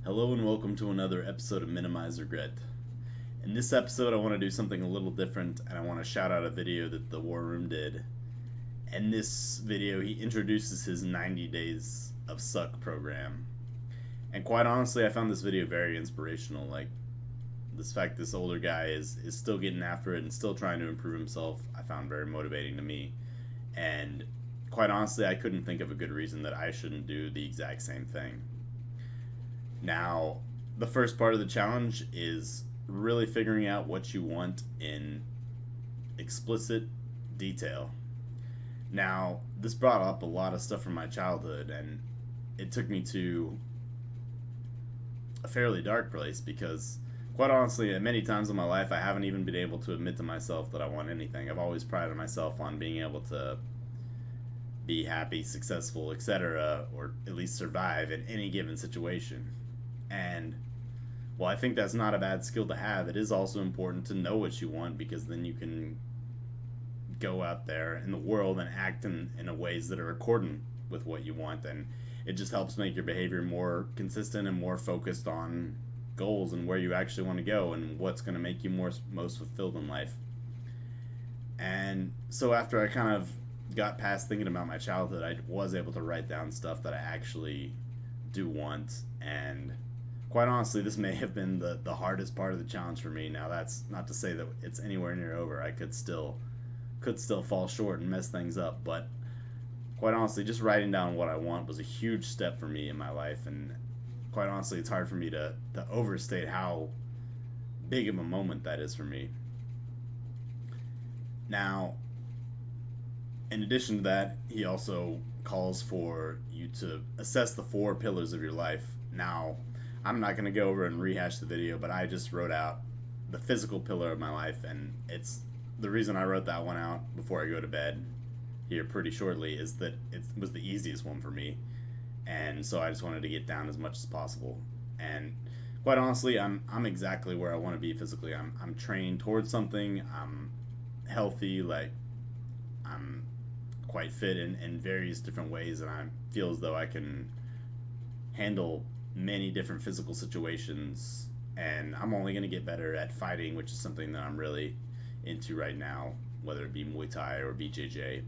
Hello and welcome to another episode of Minimize Regret. In this episode, I want to do something a little different and I want to shout out a video that the War Room did. In this video, he introduces his 90 Days of Suck program. And quite honestly, I found this video very inspirational. Like, this fact this older guy is still getting after it and still trying to improve himself, I found very motivating to me. And quite honestly, I couldn't think of a good reason that I shouldn't do the exact same thing. Now, the first part of the challenge is really figuring out what you want in explicit detail. Now, this brought up a lot of stuff from my childhood, and it took me to a fairly dark place because, quite honestly, at many times in my life, I haven't even been able to admit to myself that I want anything. I've always prided myself on being able to be happy, successful, etc., or at least survive in any given situation. And while I think that's not a bad skill to have, it is also important to know what you want because then you can go out there in the world and act in ways that are accordant with what you want. And it just helps make your behavior more consistent and more focused on goals and where you actually want to go and what's going to make you most fulfilled in life. And so after I kind of got past thinking about my childhood, I was able to write down stuff that I actually do want. And quite honestly, this may have been the hardest part of the challenge for me. Now, that's not to say that it's anywhere near over. I could still fall short and mess things up, but quite honestly, just writing down what I want was a huge step for me in my life. And quite honestly, it's hard for me to overstate how big of a moment that is for me. Now, in addition to that, he also calls for you to assess the four pillars of your life. Now, I'm not going to go over and rehash the video, but I just wrote out the physical pillar of my life, and it's the reason I wrote that one out before I go to bed here pretty shortly is that it was the easiest one for me, and so I just wanted to get down as much as possible. And quite honestly, I'm exactly where I want to be physically. I'm trained towards something. I'm healthy, like I'm quite fit in various different ways, and I feel as though I can handle many different physical situations. And I'm only going to get better at fighting, which is something that I'm really into right now, whether it be Muay Thai or BJJ.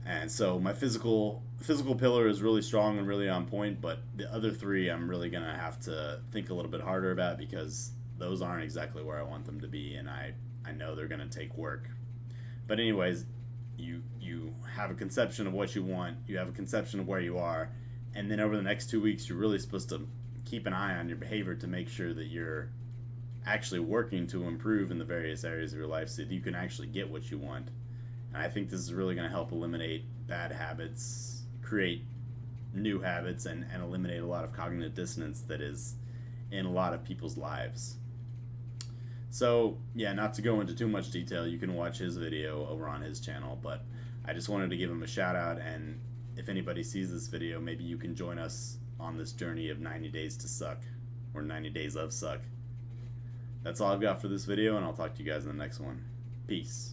And so my physical pillar is really strong and really on point, but the other three I'm really going to have to think a little bit harder about because those aren't exactly where I want them to be, and I know they're going to take work. But anyways, you have a conception of what you want, you have a conception of where you are, and then over the next 2 weeks you're really supposed to keep an eye on your behavior to make sure that you're actually working to improve in the various areas of your life so that you can actually get what you want. And I think this is really going to help eliminate bad habits, create new habits, and eliminate a lot of cognitive dissonance that is in a lot of people's lives. So, yeah, not to go into too much detail, you can watch his video over on his channel, but I just wanted to give him a shout out. And if anybody sees this video, maybe you can join us on this journey of 90 Days to Suck, or 90 Days of Suck. That's all I've got for this video, and I'll talk to you guys in the next one. Peace.